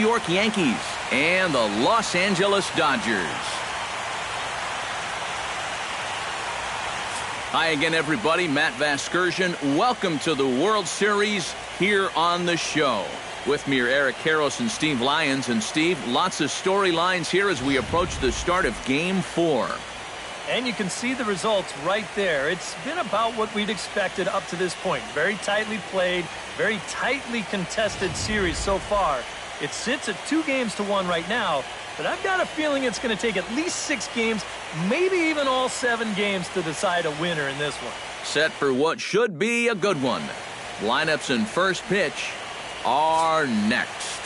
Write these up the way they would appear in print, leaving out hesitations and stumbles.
York Yankees and the Los Angeles Dodgers. Hi again, everybody. Matt Vasgersian. Welcome to the World Series here on the show. With me are Eric Karros and Steve Lyons. And Steve, lots of storylines here as we approach the start of Game 4. And you can see the results right there. It's been about what we'd expected up to this point. Very tightly played, very tightly contested series so far. It sits at 2-1 right now, but I've got a feeling it's going to take at least 6 games, maybe even all 7 games to decide a winner in this one. Set for what should be a good one. Lineups and first pitch are next.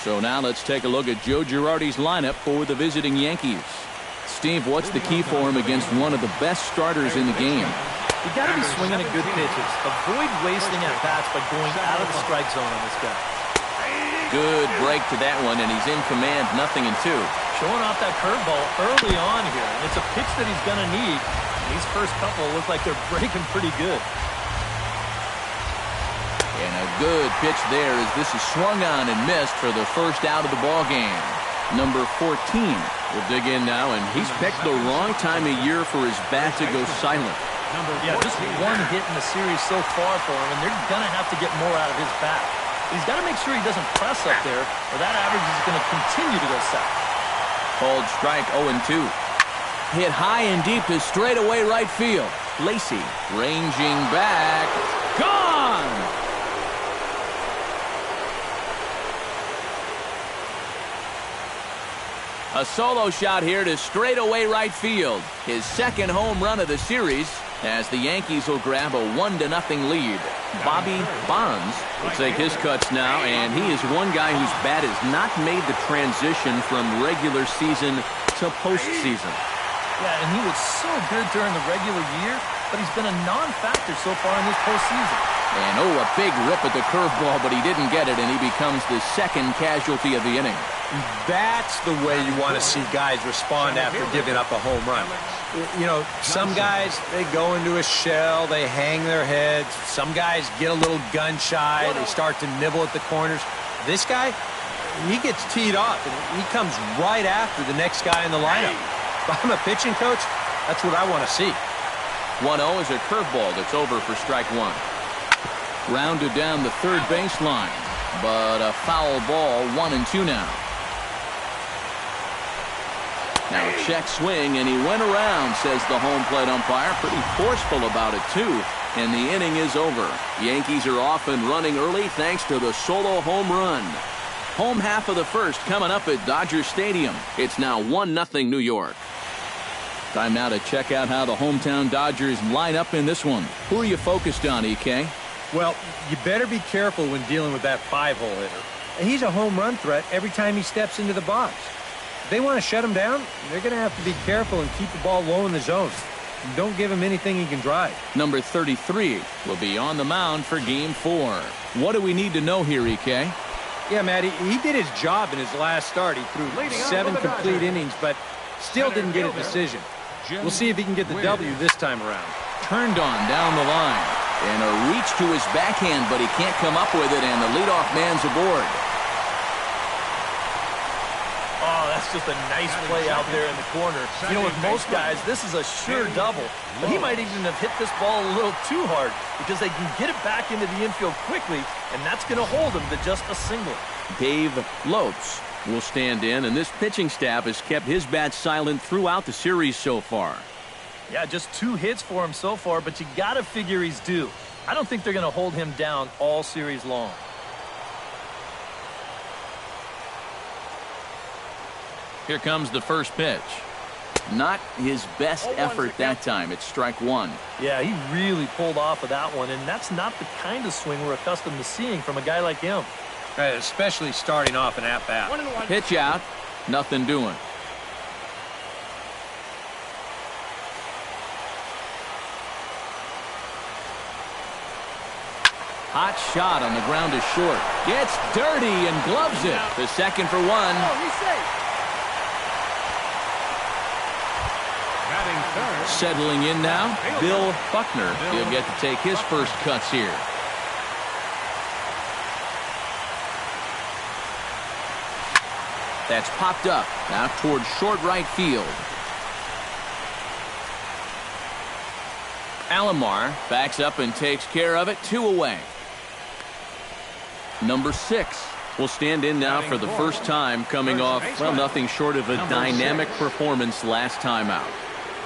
So now let's take a look at Joe Girardi's lineup for the visiting Yankees. Steve, what's the key for him against one of the best starters in the game? You got to be swinging at good pitches. Avoid wasting at bats by going out of the strike zone on this guy. Good break to that one, and he's in command, 0-2. Showing off that curveball early on here, and it's a pitch that he's going to need. And these first couple look like they're breaking pretty good. And a good pitch there as this is swung on and missed for the first out of the ball game. Number 14 will dig in now, and he's picked the wrong time of year for his bat to go silent. Yeah, just one hit in the series so far for him, and they're going to have to get more out of his bat. He's got to make sure he doesn't press up there, or that average is going to continue to go south. Called strike 0-2. Hit high and deep to straightaway right field. Lacy ranging back. Gone! A solo shot here to straightaway right field. His second home run of the series as the Yankees will grab a 1-0 lead. Bobby Bonds will take his cuts now, and he is one guy whose bat has not made the transition from regular season to postseason. Yeah, and he was so good during the regular year, but he's been a non-factor so far in this postseason. And a big rip at the curveball, but he didn't get it, and he becomes the second casualty of the inning. That's the way you want to see guys respond after giving up a home run. You know, some guys, they go into a shell, they hang their heads. Some guys get a little gun shy, they start to nibble at the corners. This guy, he gets teed off, and he comes right after the next guy in the lineup. If I'm a pitching coach, that's what I want to see. 1-0 is a curveball that's over for strike 1. Rounded down the third baseline, but a foul ball, 1-2 now. Now a check swing, and he went around, says the home plate umpire. Pretty forceful about it, too. And the inning is over. Yankees are off and running early thanks to the solo home run. Home half of the first coming up at Dodger Stadium. It's now 1-0 New York. Time now to check out how the hometown Dodgers line up in this one. Who are you focused on, EK? Well, you better be careful when dealing with that 5-hole hitter. He's a home run threat every time he steps into the box. If they want to shut him down, they're going to have to be careful and keep the ball low in the zone. And don't give him anything he can drive. Number 33 will be on the mound for Game 4. What do we need to know here, EK? Yeah, Matty, he did his job in his last start. He threw 7 complete innings, but still didn't get a decision. We'll see if he can get the W this time around. Turned on down the line. And a reach to his backhand, but he can't come up with it, and the leadoff man's aboard. Oh, that's just a nice play out there in the corner. You know, with most guys, this is a sure double. But he might even have hit this ball a little too hard because they can get it back into the infield quickly, and that's going to hold him to just a single. Dave Lopes will stand in, and this pitching staff has kept his bat silent throughout the series so far. Yeah, just 2 hits for him so far, but you got to figure he's due. I don't think they're going to hold him down all series long. Here comes the first pitch. Not his best effort that time. It's strike 1. Yeah, he really pulled off of that one, and that's not the kind of swing we're accustomed to seeing from a guy like him. Especially starting off an at-bat. Pitch out. Nothing doing. Hot shot on the ground is short. Gets dirty and gloves it. The second for 1. Settling in now, Bill Buckner. He'll get to take his first cuts here. That's popped up, now towards short right field. Alomar backs up and takes care of it, 2 away. Number 6 will stand in now for the first time, coming off, well, nothing short of a dynamic performance last time out.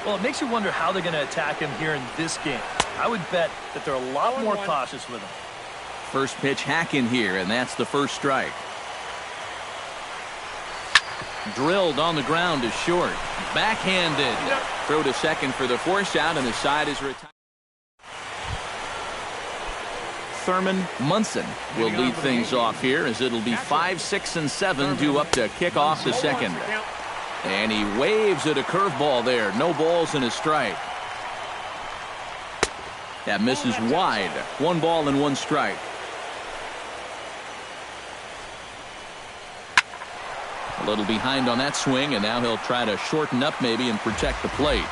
Well, it makes you wonder how they're going to attack him here in this game. I would bet that they're a lot more cautious with him. First pitch hack in here, and that's the first strike. Drilled on the ground is short. Backhanded. Throw to second for the force out, and the side is retired. Thurman Munson will lead things off here, as it'll be 5, 6, and 7 due up to kick off the second. And he waves at a curveball there. No balls and a strike. That misses wide. 1 ball and 1 strike. A little behind on that swing, and now he'll try to shorten up maybe and protect the plate.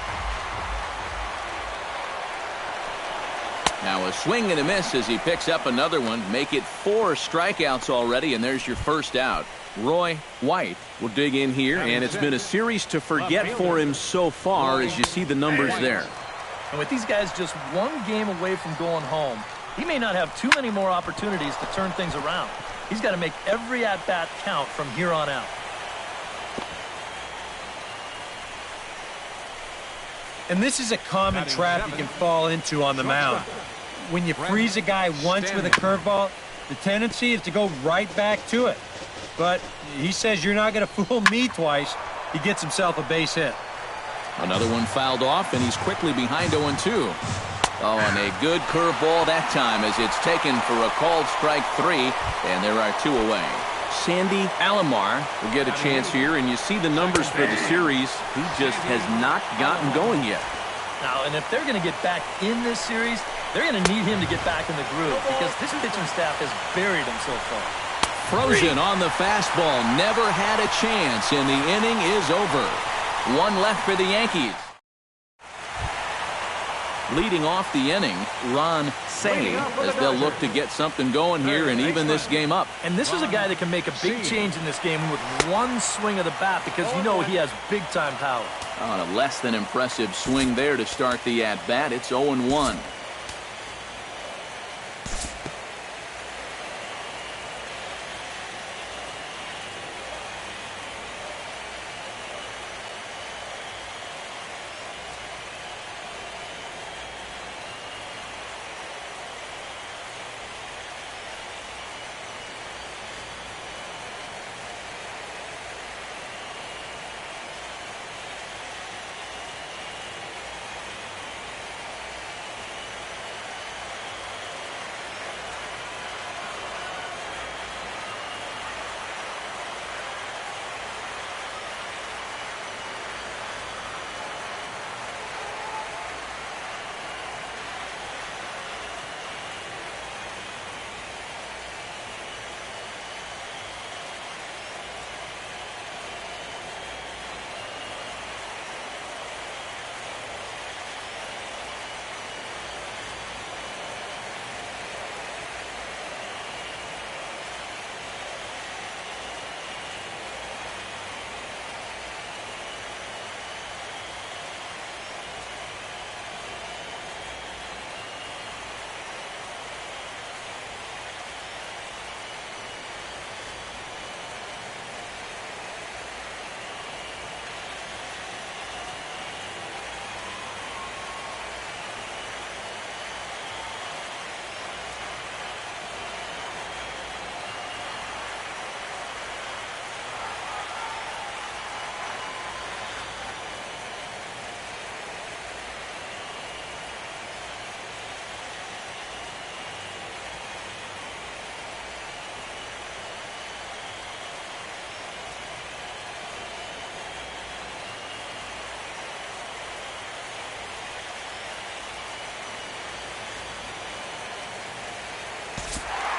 Now a swing and a miss as he picks up another one. Make it 4 strikeouts already, and there's your first out. Roy White will dig in here, and it's been a series to forget for him so far as you see the numbers there. And with these guys just 1 game away from going home, he may not have too many more opportunities to turn things around. He's got to make every at-bat count from here on out. And this is a common trap you can fall into on the mound. When you freeze a guy once with a curveball, the tendency is to go right back to it. But he says, you're not going to fool me twice. He gets himself a base hit. Another one fouled off, and he's quickly behind 0-2. Oh, and a good curveball that time as it's taken for a called strike 3, and there are 2 away. Sandy Alomar will get a chance here, and you see the numbers for the series. He just has not gotten going yet. Now, and if they're going to get back in this series, they're going to need him to get back in the groove because this pitching staff has buried him so far. Frozen on the fastball. Never had a chance, and the inning is over. 1 left for the Yankees. Leading off the inning, Ron Say, as they'll look to get something going here and even this game up. And this is a guy that can make a big change in this game with 1 swing of the bat because you know he has big-time power. On a less than impressive swing there to start the at-bat. It's 0-1.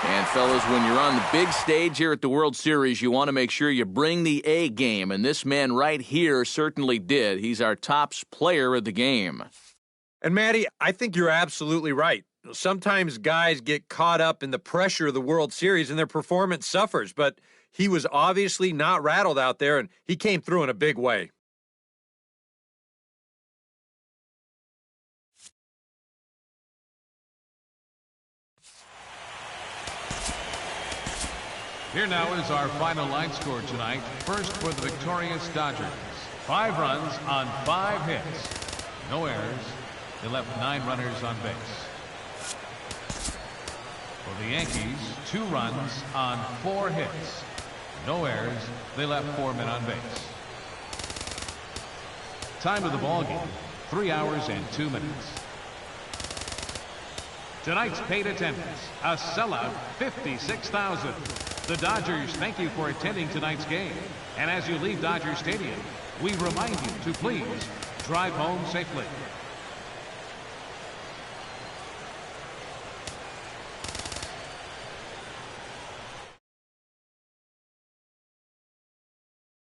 And, fellas, when you're on the big stage here at the World Series, you want to make sure you bring the A game, and this man right here certainly did. He's our top player of the game. And, Matty, I think you're absolutely right. Sometimes guys get caught up in the pressure of the World Series and their performance suffers, but He was obviously not rattled out there, and he came through in a big way. Here now is our final line score tonight. First for the victorious Dodgers. 5 runs on 5 hits. No errors. They left 9 runners on base. For the Yankees, 2 runs on 4 hits. No errors. They left 4 men on base. Time of the ball game, 3 hours and 2 minutes. Tonight's paid attendance, a sellout 56,000. The Dodgers thank you for attending tonight's game. And as you leave Dodger Stadium, we remind you to please drive home safely.